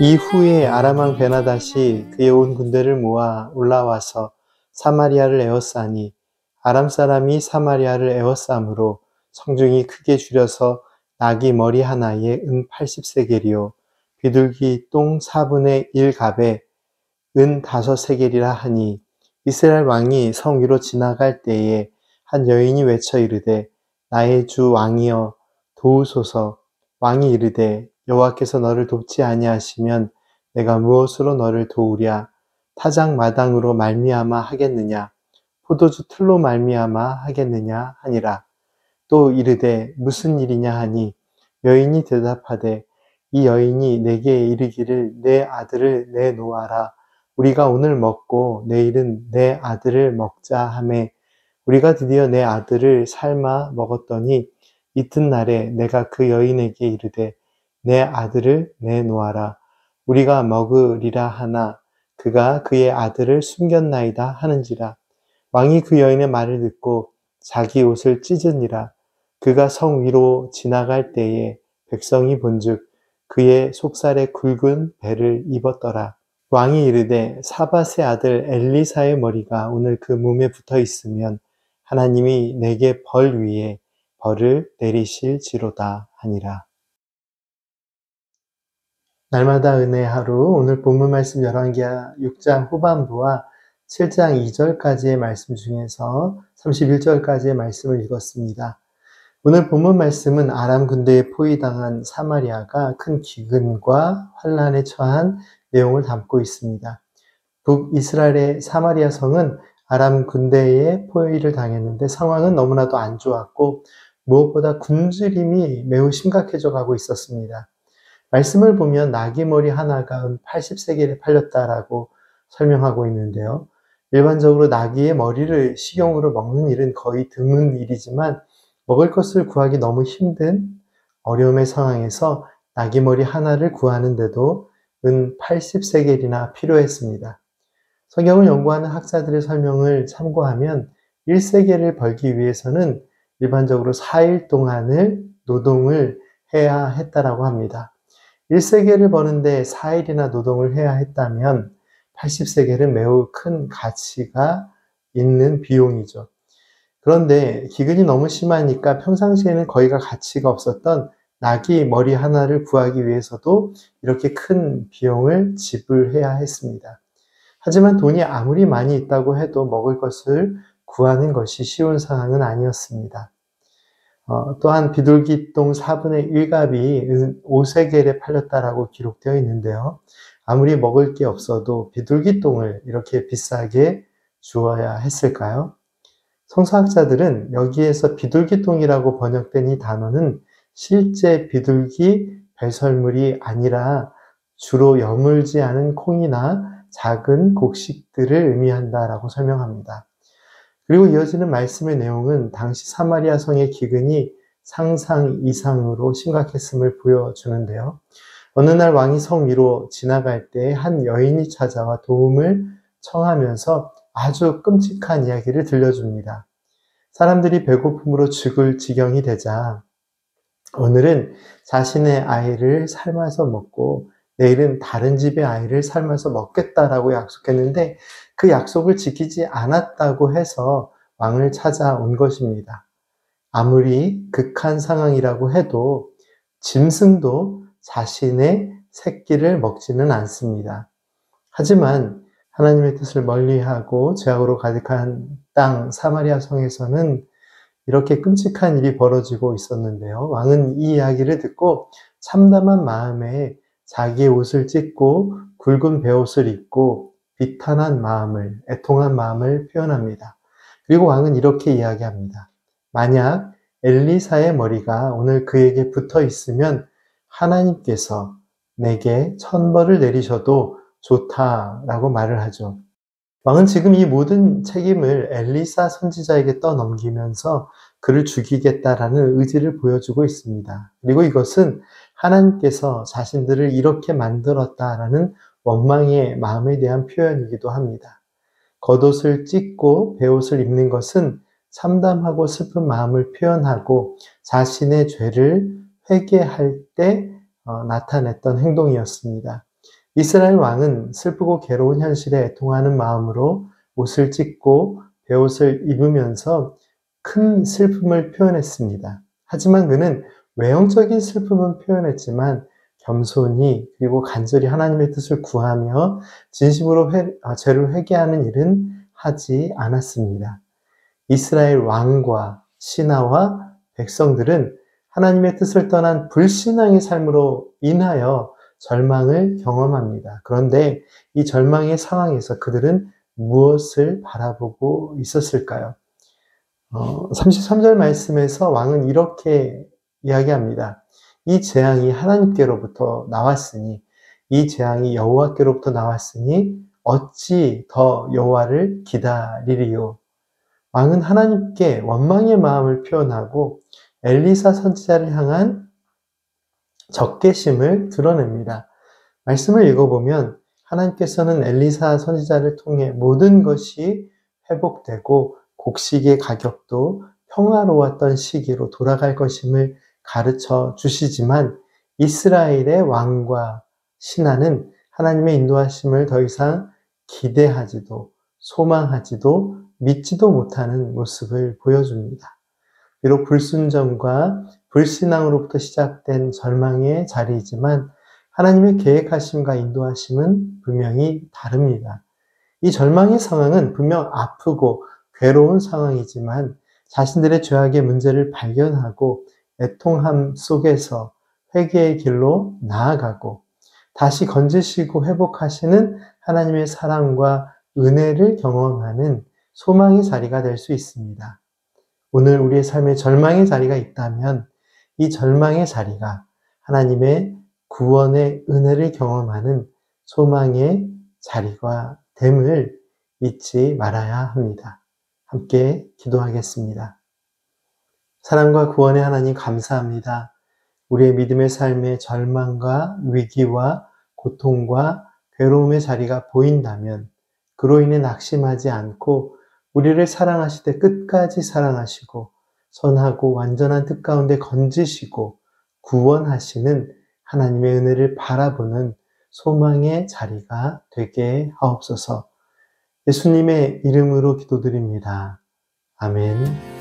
이후에 아람 왕 베나닷이 그의 온 군대를 모아 올라와서 사마리아를 에워싸니 아람 사람이 사마리아를 에워싸므로 성중이 크게 줄여서 나귀 머리 하나에 은 80세겔이요 비둘기 똥 4분의 1갑에 은 5세겔이라 하니 이스라엘 왕이 성 위로 지나갈 때에 한 여인이 외쳐 이르되 나의 주 왕이여 도우소서. 왕이 이르되 여호와께서 너를 돕지 아니하시면 내가 무엇으로 너를 도우랴. 타작 마당으로 말미암아 하겠느냐 포도주 틀로 말미암아 하겠느냐 하니라. 또 이르되 무슨 일이냐 하니 여인이 대답하되 이 여인이 내게 이르기를 내 아들을 내놓아라. 우리가 오늘 먹고 내일은 내 아들을 먹자 하매 우리가 드디어 내 아들을 삶아 먹었더니 이튿날에 내가 그 여인에게 이르되 내 아들을 내놓아라. 우리가 먹으리라 하나 그가 그의 아들을 숨겼나이다 하는지라. 왕이 그 여인의 말을 듣고 자기 옷을 찢으니라. 그가 성 위로 지나갈 때에 백성이 본즉 그의 속살에 굵은 배를 입었더라. 왕이 이르되 사밧의 아들 엘리사의 머리가 오늘 그 몸에 붙어 있으면 하나님이 내게 벌 위에 벌을 내리실지로다 하니라. 날마다 은혜 하루 오늘 본문 말씀 열왕기하 6장 후반부와 7장 2절까지의 말씀 중에서 31절까지의 말씀을 읽었습니다. 오늘 본문 말씀은 아람 군대에 포위당한 사마리아가 큰 기근과 환란에 처한 내용을 담고 있습니다. 북이스라엘의 사마리아 성은 아람 군대에 포위를 당했는데 상황은 너무나도 안 좋았고 무엇보다 굶주림이 매우 심각해져 가고 있었습니다. 말씀을 보면 나귀 머리 하나가 80세겔에 팔렸다라고 설명하고 있는데요. 일반적으로 나귀의 머리를 식용으로 먹는 일은 거의 드문 일이지만 먹을 것을 구하기 너무 힘든 어려움의 상황에서 나귀 머리 하나를 구하는데도 은 80세겔이나 필요했습니다. 성경을 연구하는 학자들의 설명을 참고하면 1세겔을 벌기 위해서는 일반적으로 4일 동안을 노동을 해야 했다라고 합니다. 1세겔을 버는데 4일이나 노동을 해야 했다면 80세겔은 매우 큰 가치가 있는 비용이죠. 그런데 기근이 너무 심하니까 평상시에는 거의가 가치가 없었던 나귀 머리 하나를 구하기 위해서도 이렇게 큰 비용을 지불해야 했습니다. 하지만 돈이 아무리 많이 있다고 해도 먹을 것을 구하는 것이 쉬운 상황은 아니었습니다. 또한 비둘기 똥 4분의 1갑이 5세겔에 팔렸다라고 기록되어 있는데요. 아무리 먹을 게 없어도 비둘기 똥을 이렇게 비싸게 주어야 했을까요? 성서학자들은 여기에서 비둘기 똥이라고 번역된 이 단어는 실제 비둘기 배설물이 아니라 주로 여물지 않은 콩이나 작은 곡식들을 의미한다라고 설명합니다. 그리고 이어지는 말씀의 내용은 당시 사마리아 성의 기근이 상상 이상으로 심각했음을 보여주는데요. 어느 날 왕이 성 위로 지나갈 때 한 여인이 찾아와 도움을 청하면서 아주 끔찍한 이야기를 들려줍니다. 사람들이 배고픔으로 죽을 지경이 되자 오늘은 자신의 아이를 삶아서 먹고 내일은 다른 집의 아이를 삶아서 먹겠다라고 약속했는데 그 약속을 지키지 않았다고 해서 왕을 찾아온 것입니다. 아무리 극한 상황이라고 해도 짐승도 자신의 새끼를 먹지는 않습니다. 하지만 하나님의 뜻을 멀리하고 죄악으로 가득한 땅 사마리아 성에서는 이렇게 끔찍한 일이 벌어지고 있었는데요. 왕은 이 이야기를 듣고 참담한 마음에 자기의 옷을 찢고 굵은 베옷을 입고 비탄한 마음을, 애통한 마음을 표현합니다. 그리고 왕은 이렇게 이야기합니다. 만약 엘리사의 머리가 오늘 그에게 붙어 있으면 하나님께서 내게 천벌을 내리셔도 좋다라고 말을 하죠. 왕은 지금 이 모든 책임을 엘리사 선지자에게 떠넘기면서 그를 죽이겠다라는 의지를 보여주고 있습니다. 그리고 이것은 하나님께서 자신들을 이렇게 만들었다라는 원망의 마음에 대한 표현이기도 합니다. 겉옷을 찢고 베옷을 입는 것은 참담하고 슬픈 마음을 표현하고 자신의 죄를 회개할 때 나타냈던 행동이었습니다. 이스라엘 왕은 슬프고 괴로운 현실에 애통하는 마음으로 옷을 찢고 베옷을 입으면서 큰 슬픔을 표현했습니다. 하지만 그는 외형적인 슬픔은 표현했지만 겸손히 그리고 간절히 하나님의 뜻을 구하며 진심으로 죄를 회개하는 일은 하지 않았습니다. 이스라엘 왕과 신하와 백성들은 하나님의 뜻을 떠난 불신앙의 삶으로 인하여 절망을 경험합니다. 그런데 이 절망의 상황에서 그들은 무엇을 바라보고 있었을까요? 33절 말씀에서 왕은 이렇게 이야기합니다. 이 재앙이 하나님께로부터 나왔으니, 이 재앙이 여호와께로부터 나왔으니 어찌 더 여호와를 기다리리요. 왕은 하나님께 원망의 마음을 표현하고 엘리사 선지자를 향한 적개심을 드러냅니다. 말씀을 읽어보면 하나님께서는 엘리사 선지자를 통해 모든 것이 회복되고 곡식의 가격도 평화로웠던 시기로 돌아갈 것임을 가르쳐 주시지만 이스라엘의 왕과 신하는 하나님의 인도하심을 더 이상 기대하지도 소망하지도 믿지도 못하는 모습을 보여줍니다. 비록 불순종과 불신앙으로부터 시작된 절망의 자리이지만 하나님의 계획하심과 인도하심은 분명히 다릅니다. 이 절망의 상황은 분명 아프고 괴로운 상황이지만 자신들의 죄악의 문제를 발견하고 애통함 속에서 회개의 길로 나아가고 다시 건지시고 회복하시는 하나님의 사랑과 은혜를 경험하는 소망의 자리가 될 수 있습니다. 오늘 우리의 삶에 절망의 자리가 있다면 이 절망의 자리가 하나님의 구원의 은혜를 경험하는 소망의 자리가 됨을 잊지 말아야 합니다. 함께 기도하겠습니다. 사랑과 구원의 하나님 감사합니다. 우리의 믿음의 삶에 절망과 위기와 고통과 괴로움의 자리가 보인다면 그로 인해 낙심하지 않고 우리를 사랑하시되 끝까지 사랑하시고 선하고 완전한 뜻 가운데 건지시고 구원하시는 하나님의 은혜를 바라보는 소망의 자리가 되게 하옵소서. 예수님의 이름으로 기도드립니다. 아멘.